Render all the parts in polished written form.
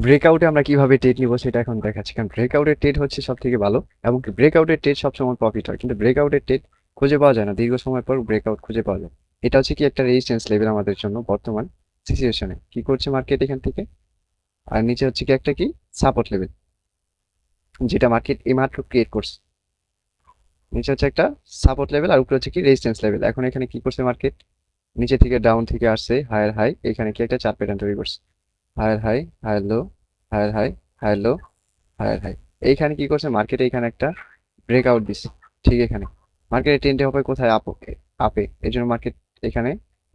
ব্রেকআউটে আমরা কিভাবে ট্রেড নিব সেটা এখন দেখাচ্ছি, কারণ ব্রেকআউটের ট্রেড হচ্ছে সব থেকে ভালো এবং কি ব্রেকআউটের ট্রেড সবসময় প্রফিট হয়, কিন্তু ব্রেকআউটের ট্রেড খুঁজে পাওয়া যায় না, দীর্ঘ সময় পর ব্রেকআউট খুঁজে পাওয়া যায়। এটা হচ্ছে কি একটা রেজিস্ট্যান্স লেভেল আমাদের জন্য বর্তমান সিচুয়েশনে। কি করছে মার্কেট এখান থেকে, আর নিচে হচ্ছে কি একটা কি সাপোর্ট লেভেল, যেটা মার্কেট এইমাত্র ক্রিয়েট করছে। নিচে হচ্ছে একটা সাপোর্ট লেভেল আর উপরে হচ্ছে কি রেজিস্ট্যান্স লেভেল। এখন এখানে কি করছে মার্কেট, নিচে থেকে ডাউন থেকে আসছে হায়ার হাই, এখানে কি একটা চার্ট প্যাটার্ন তৈরি করছে, higher high, higher low, higher high, higher low, higher high. এইখানে কি করছে মার্কেটে, এখানে একটা ব্রেকআউট দিচ্ছে। ঠিক এখানে মার্কেটের ট্রেন্ডে হবে কোথায়, আপে, আপে, এই জন্য মার্কেট এখানে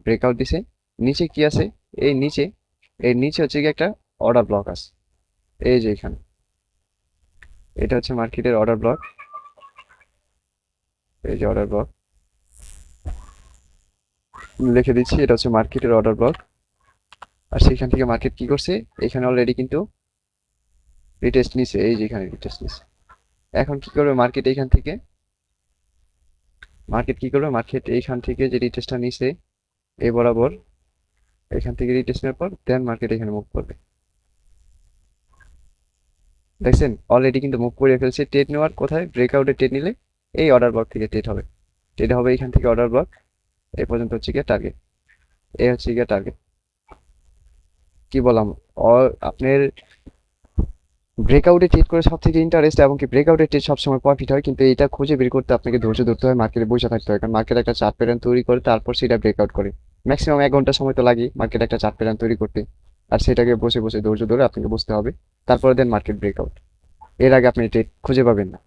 ব্রেকআউট দিছে। নিচে কি আছে, এই নিচে, এর নিচে হচ্ছে কি একটা অর্ডার ব্লক আছে, এই যে এখানে, এটা হচ্ছে মার্কেটের অর্ডার ব্লক, এই যে অর্ডার ব্লক লিখে দিচ্ছি, এটা হচ্ছে মার্কেটের অর্ডার ব্লক। আর সেখান থেকে মার্কেট কি করছে, এখানে অলরেডি কিন্তু রিটেস্ট নিছে, এই যে এখানে রিটেস্ট নিছে। এখন কি করবে মার্কেট, এইখান থেকে মার্কেট কি করবে, মার্কেট এইখান থেকে যে রিটেস্টটা নিছে এই বরাবর, এখান থেকে রিটেস্ট নেওয়ার পর দেন মার্কেট এখানে মুভ করবে। দেখছেন অলরেডি কিন্তু মুভ করে ফেলছে। ট্রেড নেওয়ার কোথায়, ব্রেকআউটে ট্রেড নিলে এই অর্ডার ব্লক থেকে ট্রেড হবে, ট্রেড হবে এখান থেকে অর্ডার ব্লক। এই পর্যন্ত হচ্ছে গিয়ে টার্গেট, এই হচ্ছে গিয়ে টার্গেট। কি বললাম, আপনার ব্রেকআউটে ট্রেড করে সব থেকে ইন্টারেস্ট এবং কি ব্রেকআউটে ট্রেড সবসময় প্রফিট হয়, কিন্তু এটা খুঁজে বের করতে আপনাকে ধৈর্য ধরতে হয়, মার্কেটে বসে থাকতে হয়, কারণ মার্কেট একটা চার্ট প্যাটার্ন তৈরি করে তারপর সেটা ব্রেকআউট করে। ম্যাক্সিমাম 1 ঘন্টা সময় তো লাগে মার্কেট একটা চার্ট প্যাটার্ন তৈরি করতে, আর সেটাকে বসে বসে ধৈর্য ধরে আপনাকে বুঝতে হবে, তারপরে দেন মার্কেট ব্রেকআউট। এর আগে আপনি ট্রেড খুঁজে পাবেন না।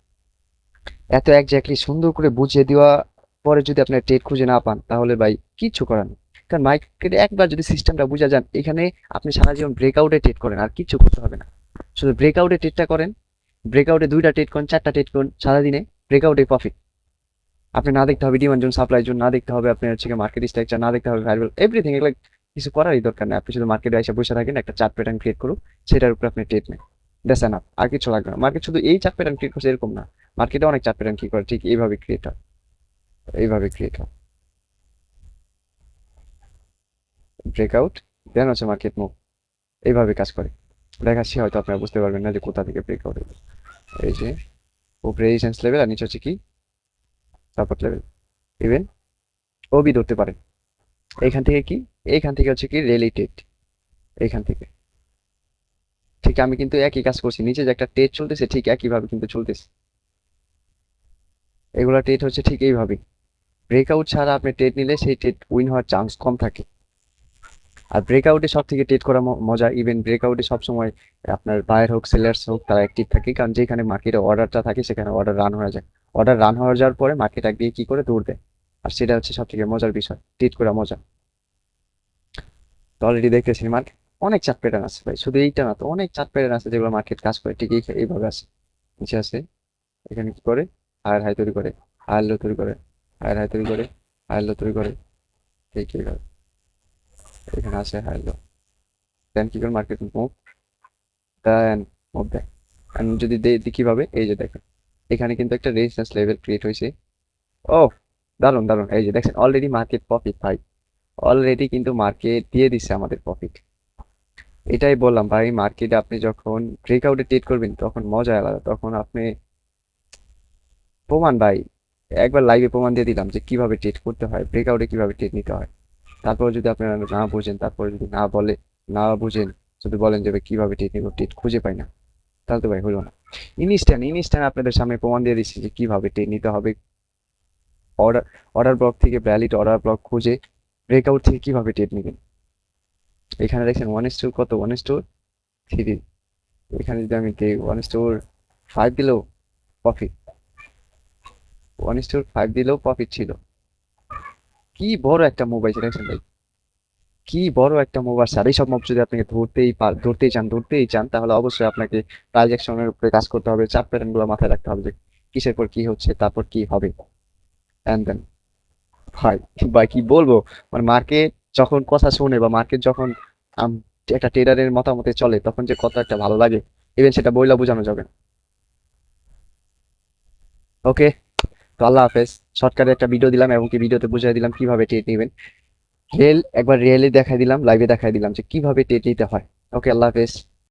এত একজাক্টলি সুন্দর করে বুঝিয়ে দেওয়া পরে যদি আপনার ট্রেড খুঁজে না পান, তাহলে ভাই কিচ্ছু করার নেই। কারণ মার্কেটে একবার যদি সিস্টেমটা বুঝা যান, এখানে আপনি সারা জীবন ব্রেকআউটে ট্রেড করেন, আর কিচ্ছু করতে হবে না। শুধু ব্রেকআউটে ট্রেডটা করেন, ব্রেকআউটে 2টা ট্রেড করেন, 4টা ট্রেড করেন, সারাদিনে ব্রেকআউটে প্রফিট। আপনি না দেখতে হবে ডিমান্ড জোন, সাপ্লাই জোন, না দেখতে হবে আপনার হচ্ছে মার্কেট স্ট্রাকচার, না দেখতে হবে ভ্যারিয়েবল, এভরিথিং। এগুলো কিছু করারই দরকার নেই। আপনি শুধু মার্কেটে এসে বসে থাকেন, একটা চার্ট প্যাটার্ন ক্রিয়েট করুন, সেটার উপর আপনি ট্রেড নেন, দ্যাটস এনাফ। আর কিছু লাগবে না। মার্কেট শুধু এই চার্ট প্যাটার্ন ক্রিয়েট করছে এরকম না, মার্কেটে অনেক চার্ট প্যাটার্ন কি করে ঠিক এইভাবে ক্রিয়েট হয়, এইভাবে ক্রিয়েট হয় ব্রেকআউট, দেন হচ্ছে মার্কেট মুভ, এইভাবে কাজ করে। দেখাচ্ছি, হয়তো আপনারা বুঝতে পারবেন না যে কোথা থেকে ব্রেকআউট হবে। এই যে উপরে রেজিস্ট্যান্স লেভেল আর নিচে হচ্ছে কি সাপোর্ট লেভেল, ইভেন ওবি ধরতে পারেন। এইখান থেকে কি, এইখান থেকে হচ্ছে কি রিলেটেড, এইখান থেকে ঠিক আমি কিন্তু একই কাজ করছি, নিচে যে একটা ট্রেড চলতেছে ঠিক একইভাবে কিন্তু চলতেছে। এগুলা ট্রেড হচ্ছে ঠিক এইভাবে। ব্রেকআউট ছাড়া আপনি ট্রেড নিলে সেই ট্রেড উইন হওয়ার চান্স কম থাকে। আর ব্রেকআউটে সব থেকে ট্রেড করা মজা। ইভেন ব্রেকআউটে সবসময় আপনার বায়ার হোক সেলার্স হোক তারা অ্যাক্টিভ থাকে, কারণ যেখানে মার্কেটে অর্ডারটা থাকে সেখানে অর্ডার রান হয়ে যায়। অর্ডার রান হয়ে যাওয়ার পরে মার্কেট একদিকে কি করে দৌড় দেয়, আর সেটা হচ্ছে সব থেকে মজার বিষয়, ট্রেড করা মজা। তো অলরেডি দেখতেছি মার্কেট অনেক চার্ট প্যাটার্ন আছে ভাই, শুধু এইটা না তো অনেক চার্ট প্যাটার্ন আছে যেগুলো মার্কেট কাজ করে ঠিক এইভাবে আছে। নিচে আছে, এখানে কি করে, হায়ার হাই তৈরি করে, হায়ার লো তৈরি করে, হায়ার হাই তৈরি করে, হায়ার লো তৈরি করে, ঠিক এইভাবে এখানে আছে হায়ার লো, দেন কি করে মার্কেট মুভ, দেন মুভ দেয়। আমি যদি দেখি কিভাবে, এই যে দেখেন এখানে কিন্তু একটা রেজিস্ট্যান্স লেভেল ক্রিয়েট হয়েছে। ও দারুন দারুন, এই যে দেখছেন অলরেডি মার্কেট প্রফিট ভাই, অলরেডি কিন্তু মার্কেট দিয়ে দিচ্ছে আমাদের প্রফিট। এটাই বললাম ভাই, মার্কেটে আপনি যখন ব্রেকআউটে ট্রেড করবেন তখন মজা আলাদা, তখন আপনি প্রমাণ ভাই, একবার লাইভে প্রমাণ দিয়ে দিলাম যে কিভাবে ট্রেড করতে হয়, ব্রেকআউটে কিভাবে ট্রেড নিতে হয়। তারপরে যদি আপনারা না বুঝেন, তারপরে যদি না বুঝেন, যদি বলেন যে ভাই কিভাবে ট্রেড নিব, ট্রেড খুঁজে পাই না, তাহলে তো ভাই হলো না। ইনস্ট্যান্ট আপনাদের সামনে প্রমাণ দিয়ে দিচ্ছি যে কিভাবে ট্রেড নিতে হবে। অর্ডার অর্ডার ব্লক থেকে ভ্যালিড অর্ডার ব্লক খুঁজে ব্রেকআউট থেকে কিভাবে ট্রেড নিবেন। এখানে দেখছেন 1:, কত 1:3। এখানে যদি আমি 1:5 দিলেও প্রফিট, 1:5 দিলেও প্রফিট ছিল। কি বড় একটা মোবাইল দেখছেন ভাই, কি বড় একটা মুভ। আর এইসব মুভ যদি আপনাকে ধরতেই চান তাহলে অবশ্যই আপনাকে ট্রানজাকশনের উপরে কাজ করতে হবে, চার্ট প্যাটার্ন গুলো মাথায় রাখতে হবে যে কিসের পর কি হচ্ছে, তারপর কি হবে। এন্ড দেন ভাই, ভাই কি বলবো, মানে মার্কেট যখন কথা শুনে বা মার্কেট যখন একটা ট্রেডারের মতামতে চলে তখন যে কত একটা ভালো লাগে, ইভেন সেটা বইলা বোঝানো যাবে না। ওকে, তো আল্লাহ হাফেজ। শর্টকাটে একটা ভিডিও দিলাম এবং কি ভিডিওতে বুঝিয়ে দিলাম কিভাবে ট্রেড নেবেন। একবার রিয়েলি দেখাই দিলাম, লাইভে দেখাই দিলাম যে কিভাবে ট্রেড নিতে হয়। ওকে, আল্লাহ হাফেজ।